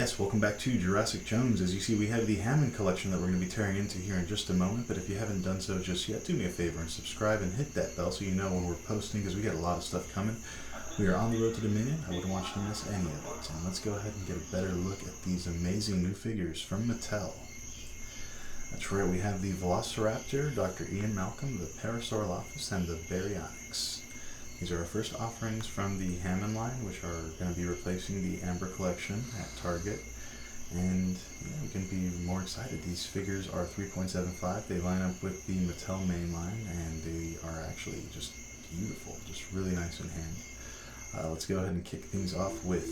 Yes, welcome back to Jurassic Jones. As you see, we have the Hammond Collection that we're going to be tearing into here in just a moment, but if you haven't done so just yet, do me a favor and subscribe and hit that bell so you know when we're posting, because we got a lot of stuff coming. We are on the road to Dominion. I wouldn't want you to miss any of it. And let's go ahead and get a better look at these amazing new figures from Mattel. That's right, we have the Velociraptor, Dr. Ian Malcolm, the Parasaurolophus, and the Baryonyx. These are our first offerings from the Hammond line, which are going to be replacing the Amber Collection at Target. And yeah, we can be more excited. These figures are 3.75. They line up with the Mattel main line, and they are actually just beautiful, just really nice in hand. Let's go ahead and kick things off with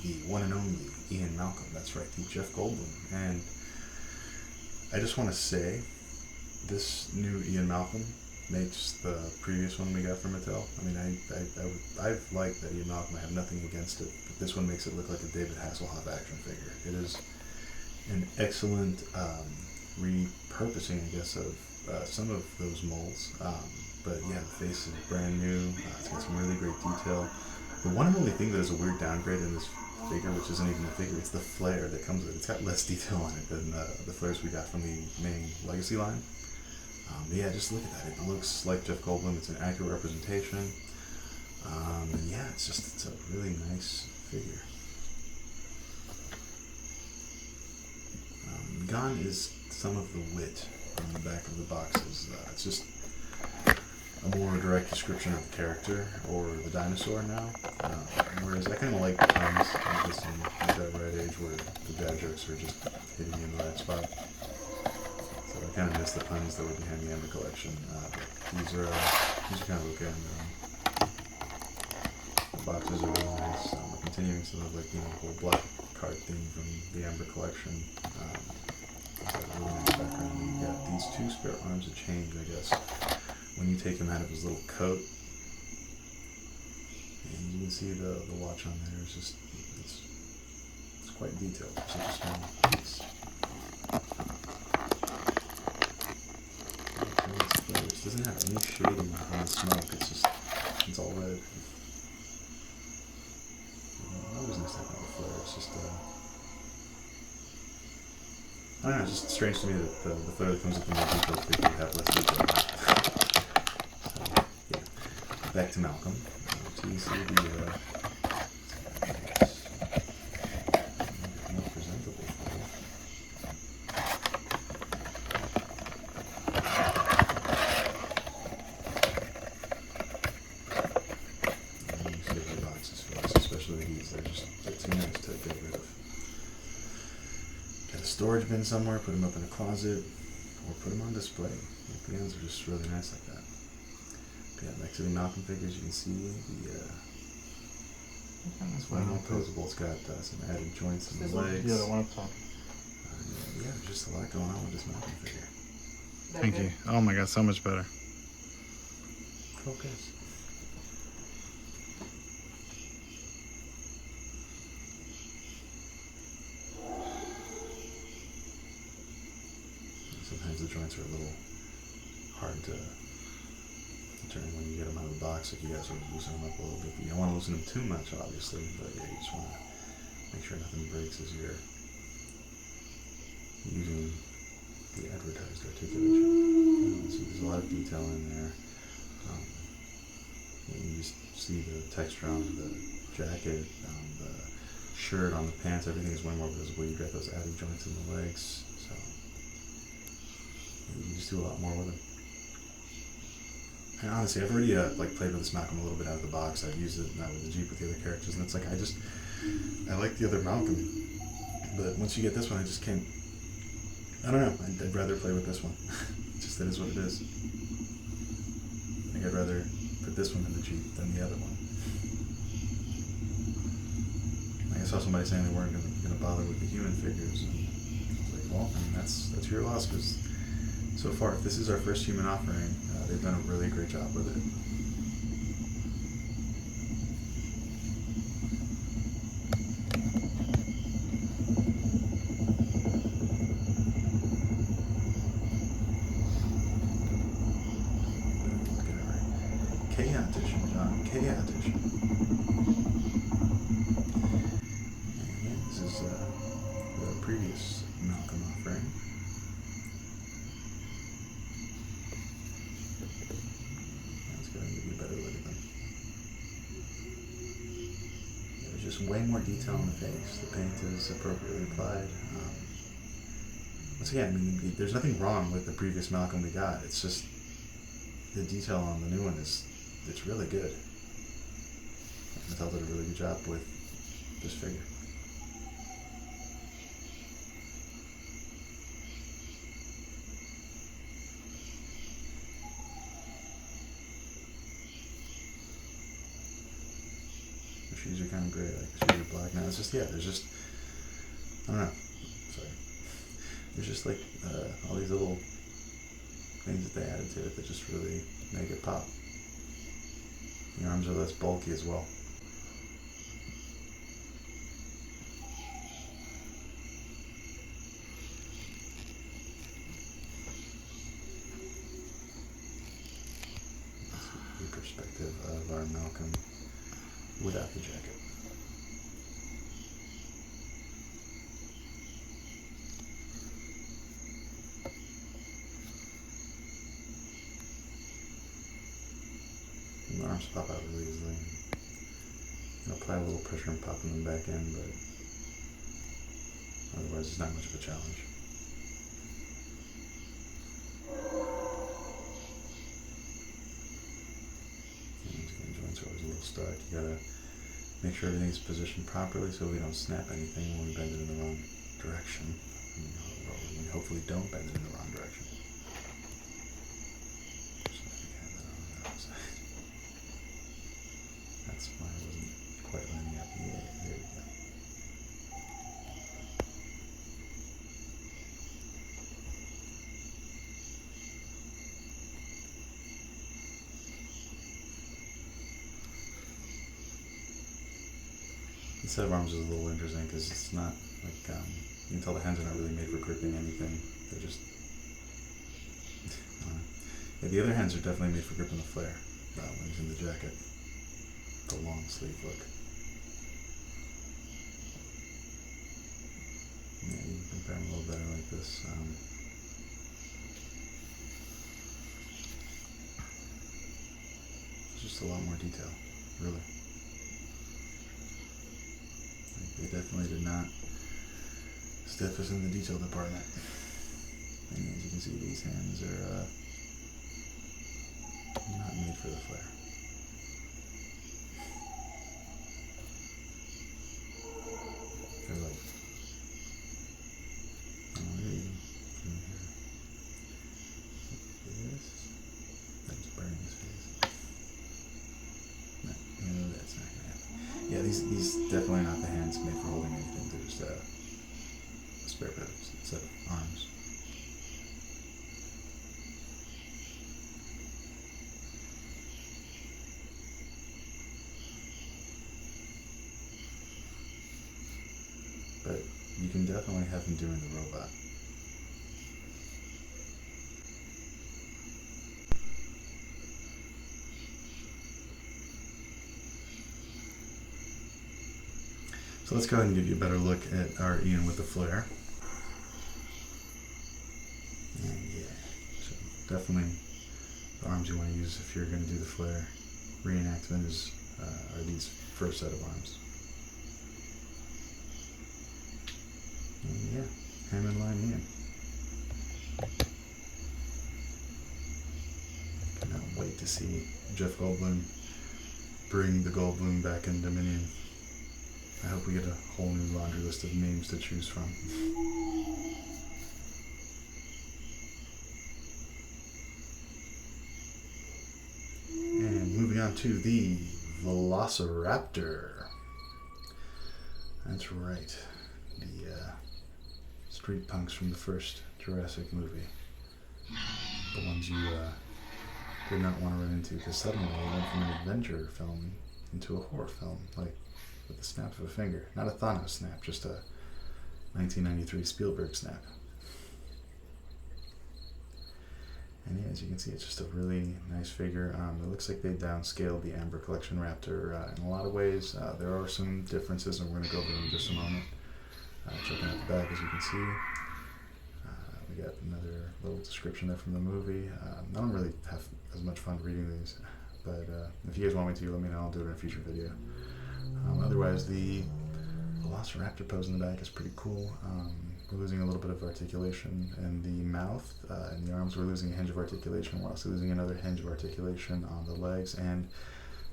the one and only Ian Malcolm. That's right, the Jeff Goldblum. And I just want to say, this new Ian Malcolm makes the previous one we got from Mattel. I mean, I've liked that Ian Malcolm. I have nothing against it, but this one makes it look like a David Hasselhoff action figure. It is an excellent repurposing, I guess, of some of those molds. But yeah, the face is brand new. It's got some really great detail. The one and only thing that is a weird downgrade in this figure, which isn't even a figure, it's the flare that comes with it. It's got less detail on it than the flares we got from the main Legacy line. Yeah, just look at that. It looks like Jeff Goldblum. It's an accurate representation. And yeah, it's a really nice figure. Gone is some of the wit on the back of the boxes. It's just a more direct description of the character or the dinosaur now. Whereas I kind of like the puns. I'm just in that right age where the dad jokes are just hitting me in the right spot. So I kind of miss the puns that were behind the Amber Collection. These are kind of okay on their own. The boxes are really nice. We're continuing some of the whole black card theme from the Amber Collection. It's got a really nice background. And you got these two spare arms of change, I guess. When you take him out of his little coat, and you can see the watch on there. It's quite detailed for such a small piece. It doesn't have any shading on the smoke. It's all red. I always nice to have the flare. It's just I don't know. It's just strange to me that the flare that comes with the more detailed figure would have less detail. Back to Malcolm. So you see the more presentable photo. And you save the boxes for us, especially these. They're too nice to get rid of. Got a storage bin somewhere, put them up in a closet, or put them on display. The ends are just really nice like that. Yeah, next to the Malcolm figures, you can see it's one more posable. It's got some added joints in the legs. Yeah, the one up top. Yeah, there's just a lot going on with this Malcolm figure. Thank you. Oh my god, so much better. Focus. Sometimes the joints are a little hard to when you get them out of the box, if you guys are loosening them up a little bit. But you don't want to loosen them too much, obviously, but yeah, you just want to make sure nothing breaks as you're using the advertised articulation. So there's a lot of detail in there. You just see the texture on the jacket, on the shirt, on the pants. Everything is way more visible. You got those added joints in the legs, so you can just do a lot more with them. And honestly, I've already played with this Malcolm a little bit out of the box. I've used it now with the Jeep with the other characters, and it's like I like the other Malcolm, but once you get this one, I just can't. I don't know. I'd rather play with this one. Just that is what it is. I think I'd rather put this one in the Jeep than the other one. I saw somebody saying they weren't going to bother with the human figures, and I was like, well, I mean, that's your loss, because so far, if this is our first human offering, they've done a really great job with it. Chaotish, John. Chaotish. And yeah, this is previous Malcolm offering. Let's go and give you a better look at them. There's just way more detail on the face. The paint is appropriately applied. Once again, I mean, there's nothing wrong with the previous Malcolm we got. It's just the detail on the new one it's really good. Mattel did a really good job with this figure. The shoes are kind of gray, like the shoes are black now. It's just, yeah, there's just, I don't know. Sorry. There's just like all these little things that they added to it that just really make it pop. The arms are less bulky as well. That's the perspective of our Malcolm without the jacket. The arms pop out really easily. You apply a little pressure and popping them back in, but otherwise it's not much of a challenge. Joints are always a little stuck. You gotta make sure everything's positioned properly so we don't snap anything when we bend it in the wrong direction. We hopefully don't bend it in the wrong direction. That's why I wasn't quite lining up. Yeah, there we go. The set of arms is a little interesting because it's not like, you can tell the hands are not really made for gripping anything. They're just, yeah, the other hands are definitely made for gripping the flare when he's in the jacket. The long sleeve look. Yeah, you can compare them a little better like this. There's just a lot more detail, really. Like, they definitely did not stiff us in the detail department. And as you can see, these hands are not made for the flare. They're like, that's burning his face. No, that's not gonna happen. Yeah, these definitely not the hands made for holding anything. They're just a spare bit of set of arms. But you can definitely have him doing the robot. So let's go ahead and give you a better look at our Ian with the flare. And yeah, so definitely the arms you want to use if you're going to do the flare reenactment are these first set of arms. And yeah, Hammond line Ian. Cannot wait to see Jeff Goldblum bring the Goldblum back in Dominion. I hope we get a whole new laundry list of names to choose from. And moving on to the Velociraptor. That's right. The street punks from the first Jurassic movie. The ones you did not want to run into because suddenly they went from an adventure film into a horror film, like with the snap of a finger. Not a Thanos snap, just a 1993 Spielberg snap. And yeah, as you can see, it's just a really nice figure. It looks like they downscaled the Amber Collection Raptor in a lot of ways. There are some differences, and we're going to go over them in just a moment. Checking out the back, as you can see. We got another little description there from the movie. I don't really have as much fun reading these, but if you guys want me to, let me know. I'll do it in a future video. Otherwise, the Velociraptor pose in the back is pretty cool. We're losing a little bit of articulation in the mouth. In the arms, we're losing a hinge of articulation. We're also losing another hinge of articulation on the legs. And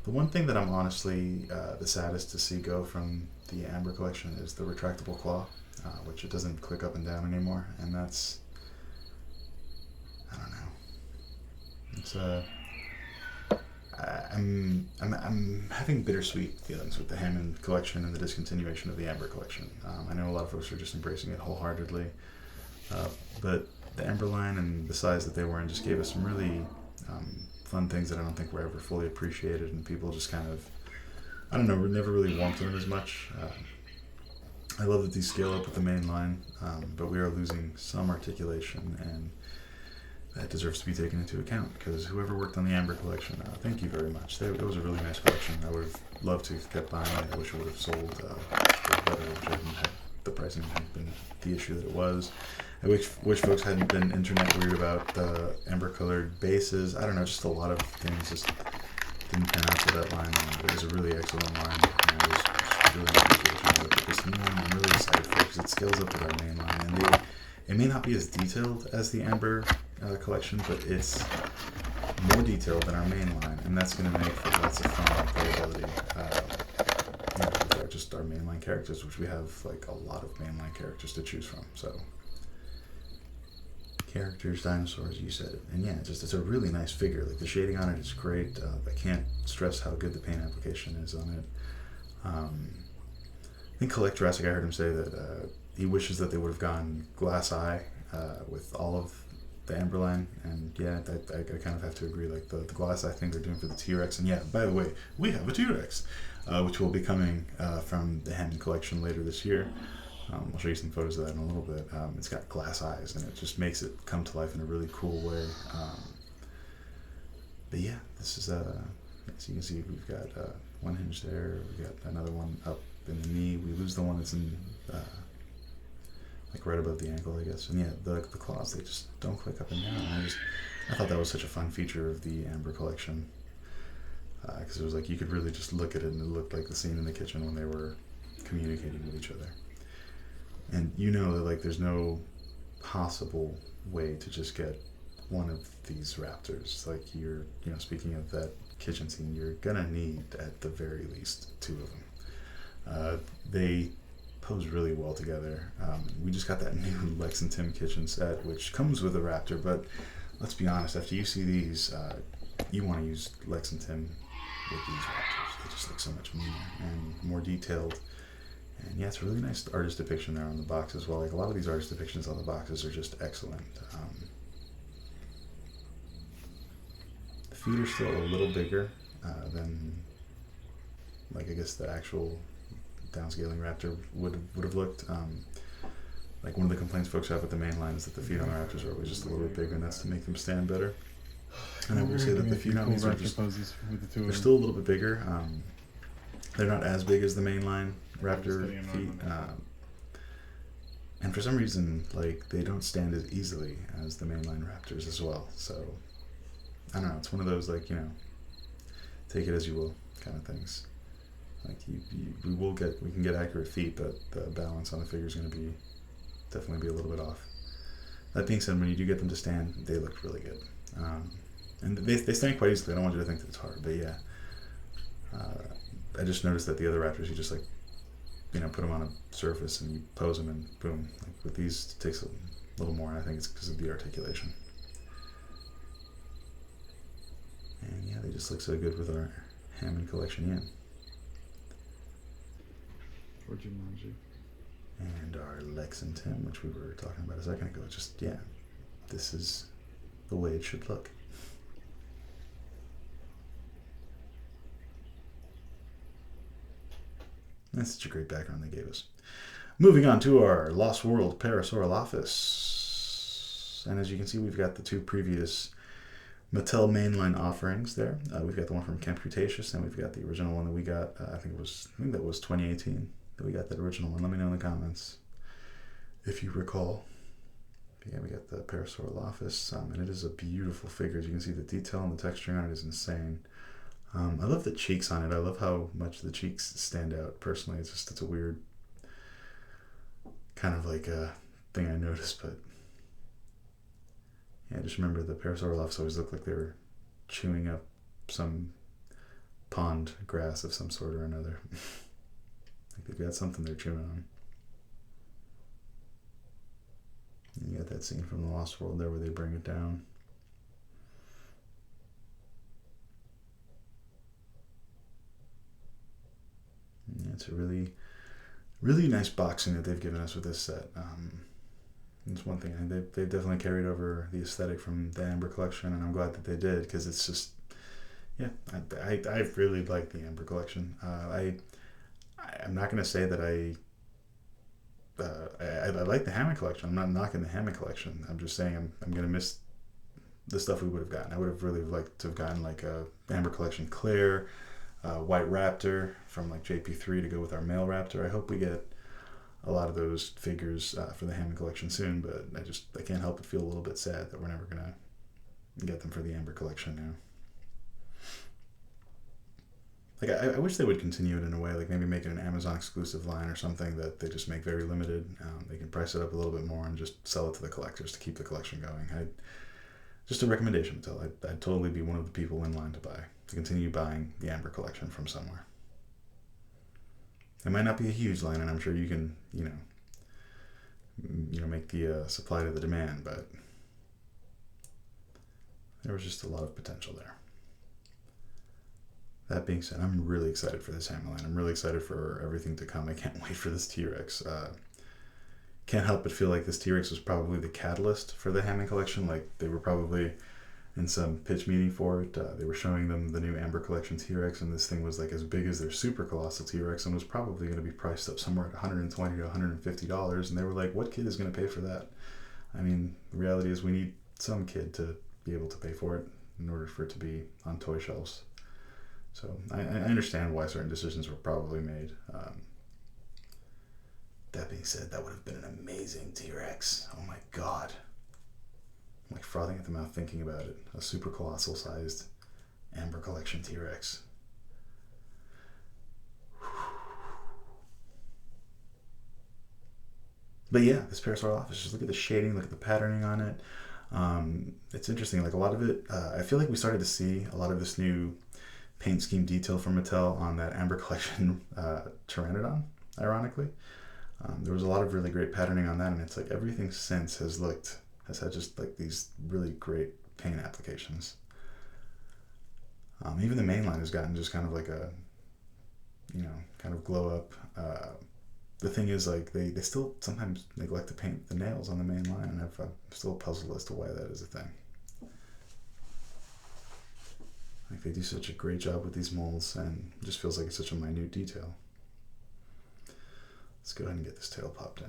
the one thing that I'm honestly the saddest to see go from the Amber collection is the retractable claw, which it doesn't click up and down anymore. And that's, I don't know. It's I'm having bittersweet feelings with the Hammond collection and the discontinuation of the Amber collection. I know a lot of folks are just embracing it wholeheartedly, but the Amber line and the size that they were in just gave us some really fun things that I don't think were ever fully appreciated, and people just kind of, I don't know, never really warmed to them as much. I love that these scale up with the main line, but we are losing some articulation, and that deserves to be taken into account, because whoever worked on the Amber collection, thank you very much. It was a really nice collection. I would have loved to have kept buying it. I wish it would have sold for better, which I didn't have. The pricing hadn't been the issue that it was. I wish folks hadn't been internet weird about the amber colored bases. I don't know, just a lot of things just didn't pan out to that line. It was a really excellent line, and I was just really appreciative of this new one. I'm really excited for it because it scales up with our main line, and it may not be as detailed as the Amber collection, but it's more detailed than our main line, and that's going to make for lots of fun and playability. With just our mainline characters, which we have like a lot of mainline characters to choose from. So characters, dinosaurs, you said it, and yeah, it's a really nice figure. Like the shading on it is great. I can't stress how good the paint application is on it. I think Collect Jurassic, I heard him say that he wishes that they would have gone glass eye with all of the Amber line, and yeah, I kind of have to agree. Like the glass eye thing they're doing for the T-Rex, and yeah, by the way, we have a T-Rex, which will be coming from the Hammond collection later this year. I'll show you some photos of that in a little bit. It's got glass eyes, and it just makes it come to life in a really cool way. But yeah, this is as you can see, we've got one hinge there. We got another one up in the knee. We lose the one that's in like right above the ankle, I guess. And yeah, the claws, they just don't click up and down. I thought that was such a fun feature of the Amber collection, because it was like you could really just look at it and it looked like the scene in the kitchen when they were communicating with each other. And you know that like there's no possible way to just get one of these raptors. Like speaking of that kitchen scene, you're gonna need at the very least two of them. They pose really well together. We just got that new Lex and Tim kitchen set, which comes with a raptor, but let's be honest, after you see these, you want to use Lex and Tim with these raptors. They just look so much meaner and more detailed. And yeah, it's a really nice artist depiction there on the box as well. Like a lot of these artist depictions on the boxes are just excellent. The feet are still a little bigger than, like, I guess the actual downscaling raptor would have looked. Like one of the complaints folks have with the main line is that the feet on the raptors are always just a little bit bigger, and that's to make them stand better. And I will say that the feet on these are just, they're still a little bit bigger. They're not as big as the mainline raptor feet, and for some reason, like, they don't stand as easily as the mainline raptors as well. So I don't know. It's one of those, like, take it as you will kind of things. Like we can get accurate feet, but the balance on the figure is going to definitely be a little bit off. That being said, when you do get them to stand, they look really good, and they stand quite easily. I don't want you to think that it's hard, but yeah. I just noticed that the other raptors, you just like, put them on a surface and you pose them and boom. Like with these, it takes a little more, and I think it's because of the articulation. And yeah, they just look so good with our Hammond collection, yeah. And our Lex and Tim, which we were talking about a second ago, just, yeah, this is the way it should look. That's such a great background they gave us. Moving on to our Lost World Parasaurolophus. And as you can see, we've got the two previous Mattel mainline offerings there. We've got the one from Camp Cretaceous, and we've got the original one that we got, I think that was 2018 that we got that original one. Let me know in the comments if you recall. But yeah, we got the Parasaurolophus, and it is a beautiful figure. As you can see, the detail and the texturing on it is insane. I love the cheeks on it. I love how much the cheeks stand out. Personally, it's a weird kind of like a thing I noticed, but yeah, I just remember the Parasaurolophus always looked like they were chewing up some pond grass of some sort or another. Like they've got something they're chewing on. And you got that scene from The Lost World there where they bring it down. Yeah, it's a really, really nice boxing that they've given us with this set. It's one thing they've definitely carried over the aesthetic from the Amber Collection, and I'm glad that they did, because it's just, yeah, I really like the Amber Collection. I'm not going to say that I like the Hammond Collection. I'm not knocking the Hammond Collection. I'm just saying I'm going to miss the stuff we would have gotten. I would have really liked to have gotten like a Amber Collection Clear, White Raptor from like JP3 to go with our male Raptor. I hope we get a lot of those figures for the Hammond Collection soon, but I can't help but feel a little bit sad that we're never going to get them for the Amber Collection now. Like, I wish they would continue it in a way, like maybe make it an Amazon exclusive line or something that they just make very limited. They can price it up a little bit more and just sell it to the collectors to keep the collection going. Just a recommendation, Mattel. I'd totally be one of the people in line to continue buying the Amber Collection from somewhere. It might not be a huge line, and I'm sure you can, make the supply to the demand, but there was just a lot of potential there. That being said, I'm really excited for this Hammer line. I'm really excited for everything to come. I can't wait for this T-Rex. Can't help but feel like this T-Rex was probably the catalyst for the Hammond Collection. Like, they were probably in some pitch meeting for it. They were showing them the new Amber Collection T-Rex, and this thing was like as big as their super colossal T-Rex and was probably going to be priced up somewhere at $120 to $150. And they were like, what kid is going to pay for that? I mean, the reality is we need some kid to be able to pay for it in order for it to be on toy shelves. So I understand why certain decisions were probably made. That being said, that would have been an amazing T-Rex. Oh my god. I'm like frothing at the mouth thinking about it. A super colossal sized Amber Collection T-Rex. But yeah, this Parasaurolophus, just look at the shading, look at the patterning on it. It's interesting, like a lot of it, I feel like we started to see a lot of this new paint scheme detail from Mattel on that Amber Collection Pteranodon, ironically. There was a lot of really great patterning on that, and it's like everything since has had just like these really great paint applications. Even the main line has gotten just kind of like a, kind of glow up. The thing is, like, they still sometimes neglect to paint the nails on the main line, and I'm still puzzled as to why that is a thing. Like, they do such a great job with these molds, and it just feels like it's such a minute detail. Let's go ahead and get this tail popped in.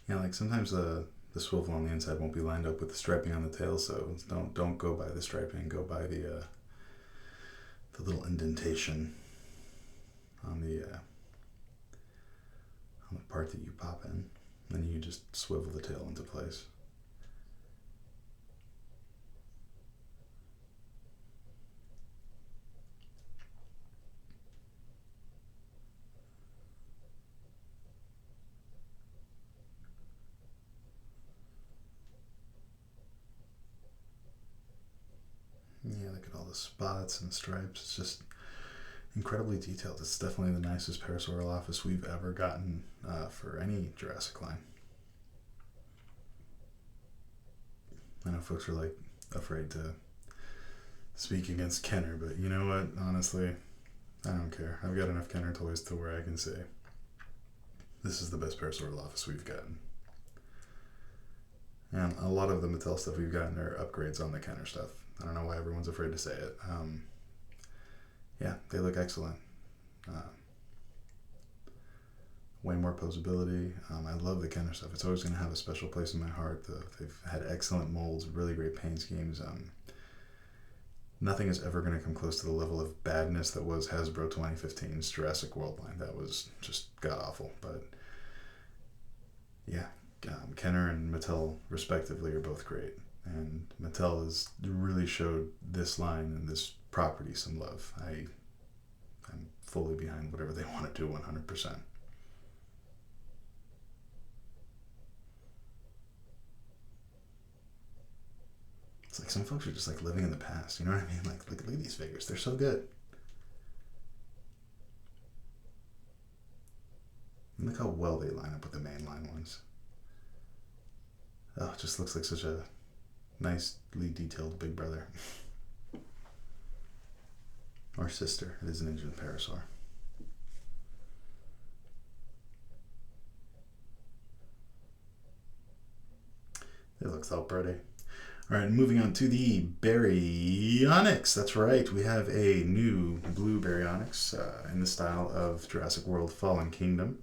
Yeah, like sometimes the swivel on the inside won't be lined up with the striping on the tail, so don't go by the striping, go by the little indentation on the part that you pop in. Then you just swivel the tail into place. Yeah, look at all the spots and stripes. It's just incredibly detailed. It's definitely the nicest Parasaurolophus we've ever gotten for any Jurassic line. I know folks are like afraid to speak against Kenner, but you know what? Honestly, I don't care. I've got enough Kenner toys to where I can say this is the best Parasaurolophus we've gotten. And a lot of the Mattel stuff we've gotten are upgrades on the Kenner stuff. I don't know why everyone's afraid to say it. Yeah, they look excellent. Way more posability. I love the Kenner stuff. It's always going to have a special place in my heart. They've had excellent molds, really great paint schemes. Nothing is ever going to come close to the level of badness that was Hasbro 2015's Jurassic World line. That was just god-awful. But yeah, Kenner and Mattel, respectively, are both great. And Mattel has really showed this line and this property some love. I'm fully behind whatever they want to do 100%. It's like some folks are just like living in the past. You know what I mean? Like, look at these figures. They're so good. And look how well they line up with the mainline ones. Oh, it just looks like such a nicely detailed big brother. Or sister. It is an Indian Parasaur. It looks all pretty. All right, moving on to the Baryonyx. That's right, we have a new blue Baryonyx in the style of Jurassic World Fallen Kingdom,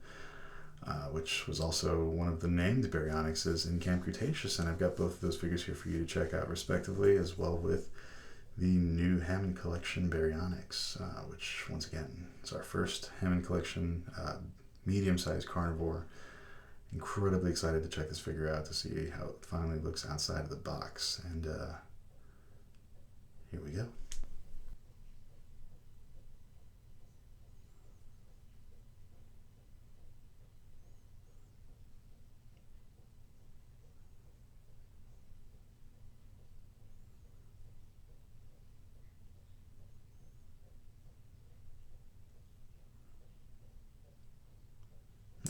which was also one of the named Baryonyxes in Camp Cretaceous, and I've got both of those figures here for you to check out respectively, as well with the new Hammond Collection Baryonyx, which once again is our first Hammond Collection medium-sized carnivore. Incredibly excited to check this figure out to see how it finally looks outside of the box. And here we go.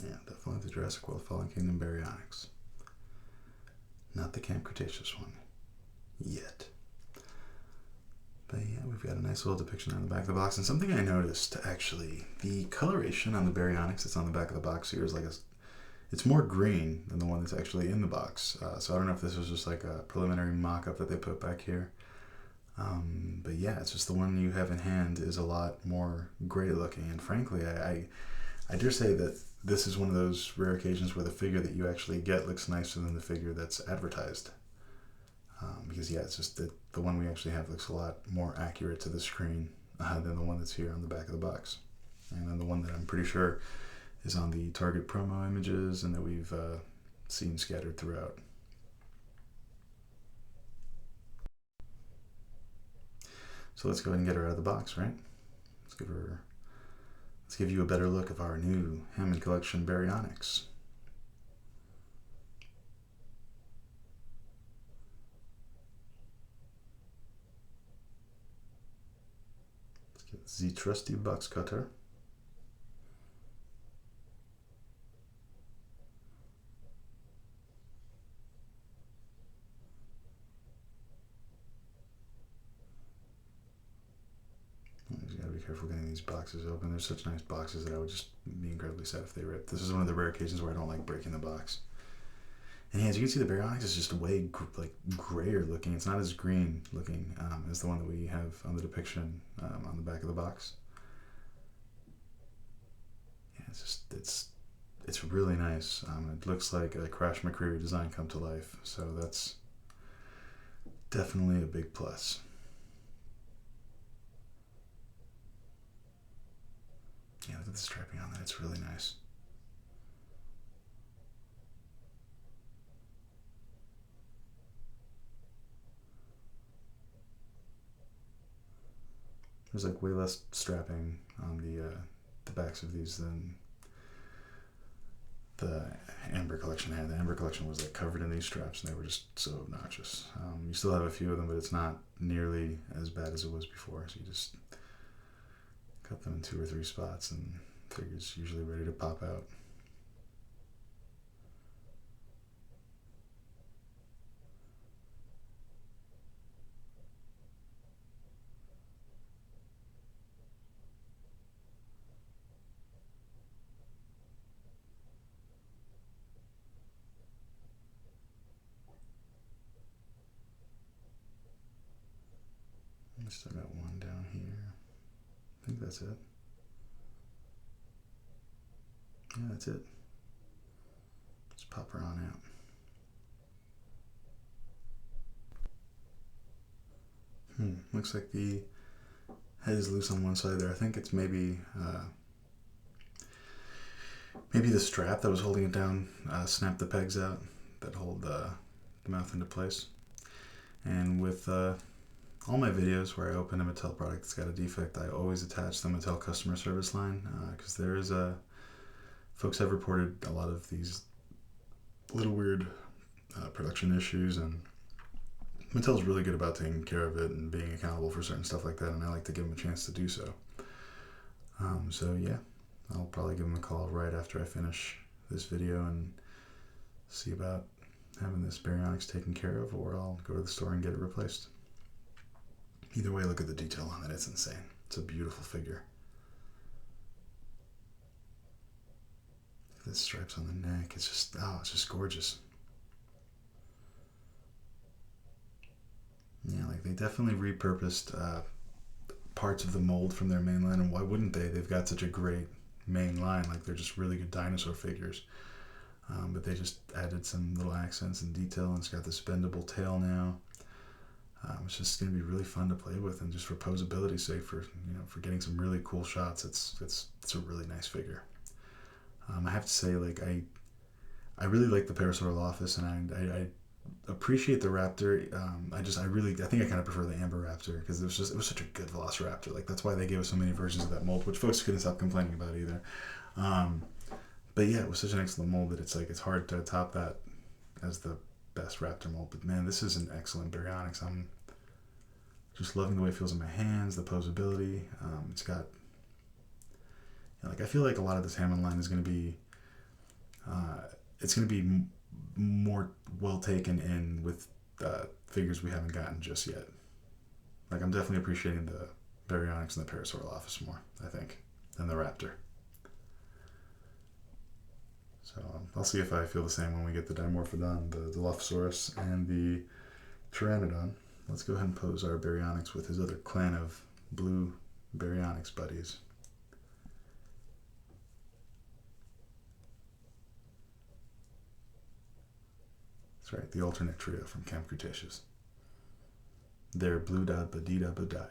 Yeah, definitely the Jurassic World Fallen Kingdom Baryonyx. Not the Camp Cretaceous one. Yet. But yeah, we've got a nice little depiction on the back of the box. And something I noticed, actually, the coloration on the Baryonyx that's on the back of the box here is like it's more green than the one that's actually in the box. So I don't know if this was just like a preliminary mock-up that they put back here. But yeah, it's just the one you have in hand is a lot more gray looking. And frankly, I dare say that this is one of those rare occasions where the figure that you actually get looks nicer than the figure that's advertised. Because yeah, it's just that the one we actually have looks a lot more accurate to the screen than the one that's here on the back of the box. And then the one that I'm pretty sure is on the Target promo images and that we've seen scattered throughout. So let's go ahead and get her out of the box, right? Let's give you a better look of our new Hammond Collection Baryonyx. Let's get the trusty box cutter. You gotta be careful getting these boxes open. They're such nice boxes that I would just be incredibly sad if they ripped. This is one of the rare occasions where I don't like breaking the box. And yeah, as you can see, the Baryonyx is just way grayer looking. It's not as green looking as the one that we have on the depiction on the back of the box. Yeah, it's really nice. It looks like a Crash McCreary design come to life. So that's definitely a big plus. Yeah, look at the striping on that. It's really nice. There's like way less strapping on the backs of these than the Amber Collection had. The Amber Collection was like covered in these straps and they were just so obnoxious. You still have a few of them, but it's not nearly as bad as it was before. So you just cut them in 2 or 3 spots and the figure's usually ready to pop out. I still got one down here. I think that's it. Yeah, that's it. Let's pop her on out. Looks like the head is loose on one side there. I think it's maybe the strap that was holding it down snapped the pegs out that hold the mouth into place. And with all my videos where I open a Mattel product that's got a defect, I always attach the Mattel Customer Service line because there is folks have reported a lot of these little weird production issues, and Mattel's really good about taking care of it and being accountable for certain stuff like that, and I like to give them a chance to do so. So yeah, I'll probably give them a call right after I finish this video and see about having this Baryonyx taken care of, or I'll go to the store and get it replaced. Either way, look at the detail on it. It's insane. It's a beautiful figure. Look at the stripes on the neck. It's just gorgeous. Yeah, like they definitely repurposed parts of the mold from their main line, and why wouldn't they? They've got such a great main line. Like, they're just really good dinosaur figures. But they just added some little accents and detail, and it's got this bendable tail now. It's just going to be really fun to play with, and just for posability's sake, for getting some really cool shots, it's a really nice figure. I have to say, like, I really like the Parasaurolophus, and I appreciate the Raptor. I think I kind of prefer the Amber Raptor because it was such a good Velociraptor. Like, that's why they gave us so many versions of that mold, which folks couldn't stop complaining about either. But yeah, it was such an excellent mold that it's hard to top that as the best Raptor mold. But man, this is an excellent Baryonyx. I'm just loving the way it feels in my hands, the posability. It's got, I feel like a lot of this Hammond line is going to be, it's going to be more well taken in with figures we haven't gotten just yet. Like, I'm definitely appreciating the Baryonyx and the Parasaurolophus more, I think, than the Raptor. So I'll see if I feel the same when we get the Dimorphodon, the Dilophosaurus, and the Pteranodon. Let's go ahead and pose our Baryonyx with his other clan of blue Baryonyx buddies. That's right, the alternate trio from Camp Cretaceous. They're Blue Da Badida Badai.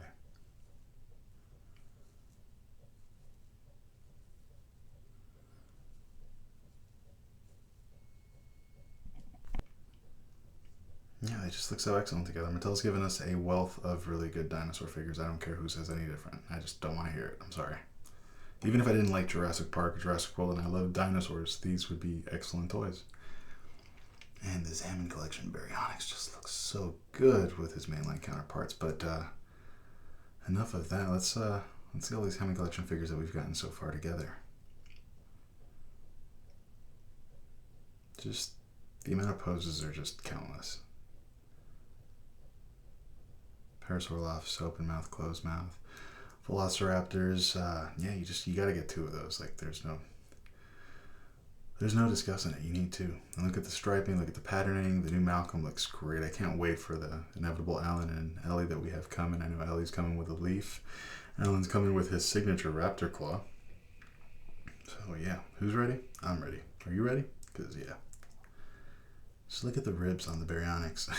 Yeah, they just look so excellent together. Mattel's given us a wealth of really good dinosaur figures. I don't care who says any different. I just don't want to hear it. I'm sorry. Even if I didn't like Jurassic Park or Jurassic World and I love dinosaurs, these would be excellent toys. And this Hammond Collection Baryonyx just looks so good with his mainline counterparts. But enough of that. Let's see all these Hammond Collection figures that we've gotten so far together. Just the amount of poses are just countless. Parasaurolophus, open mouth, closed mouth. Velociraptors, you gotta get two of those. Like, there's no discussing it. You need to. And look at the striping, look at the patterning. The new Malcolm looks great. I can't wait for the inevitable Alan and Ellie that we have coming. I know Ellie's coming with a leaf. Alan's coming with his signature raptor claw. So yeah, who's ready? I'm ready. Are you ready? Because yeah. Just look at the ribs on the Baryonyx.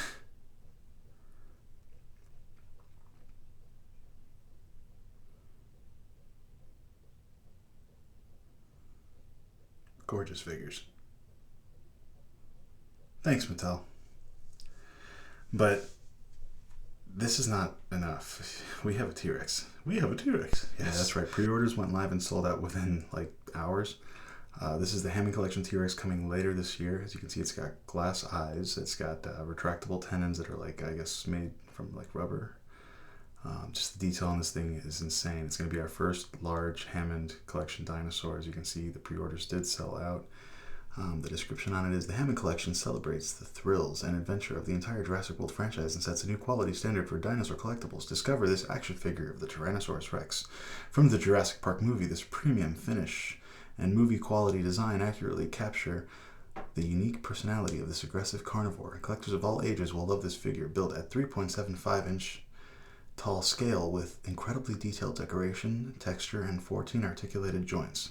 Gorgeous figures. Thanks, Mattel. But this is not enough. We have a T-Rex. We have a T-Rex. Yeah, that's right. Pre-orders went live and sold out within like hours. This is the Hammond Collection T-Rex coming later this year. As you can see, it's got glass eyes. It's got retractable tendons that are like, I guess, made from like rubber. Just the detail on this thing is insane. It's going to be our first large Hammond Collection dinosaur. As you can see, the pre-orders did sell out. The description on it is, the Hammond Collection celebrates the thrills and adventure of the entire Jurassic World franchise and sets a new quality standard for dinosaur collectibles. Discover this action figure of the Tyrannosaurus Rex. From the Jurassic Park movie, this premium finish and movie quality design accurately capture the unique personality of this aggressive carnivore. Collectors of all ages will love this figure, built at 3.75-inch tall scale with incredibly detailed decoration, texture, and 14 articulated joints,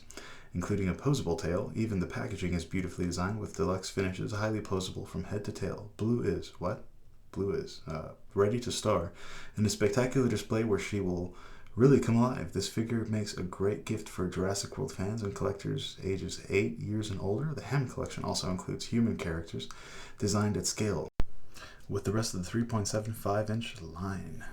including a posable tail. Even the packaging is beautifully designed with deluxe finishes, highly posable from head to tail. Blue is what? Blue is, ready to star in a spectacular display where she will really come alive. This figure makes a great gift for Jurassic World fans and collectors ages 8 years and older. The Hammond Collection also includes human characters designed at scale with the rest of the 3.75-inch line.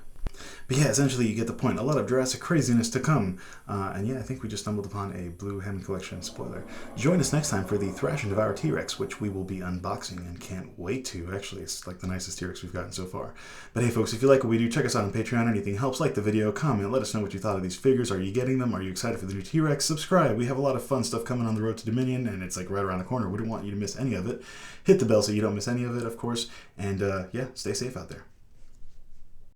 But yeah, essentially you get the point. A lot of Jurassic craziness to come. And yeah, I think we just stumbled upon a blue Hammond Collection spoiler. Join us next time for the Thrash and Devour T-Rex, which we will be unboxing and can't wait to. Actually, it's like the nicest T-Rex we've gotten so far. But hey folks, if you like what we do, check us out on Patreon. Anything helps. Like the video, comment, let us know what you thought of these figures. Are you getting them? Are you excited for the new T-Rex? Subscribe. We have a lot of fun stuff coming on the road to Dominion, and it's like right around the corner. We don't want you to miss any of it. Hit the bell so you don't miss any of it, of course. And yeah, stay safe out there.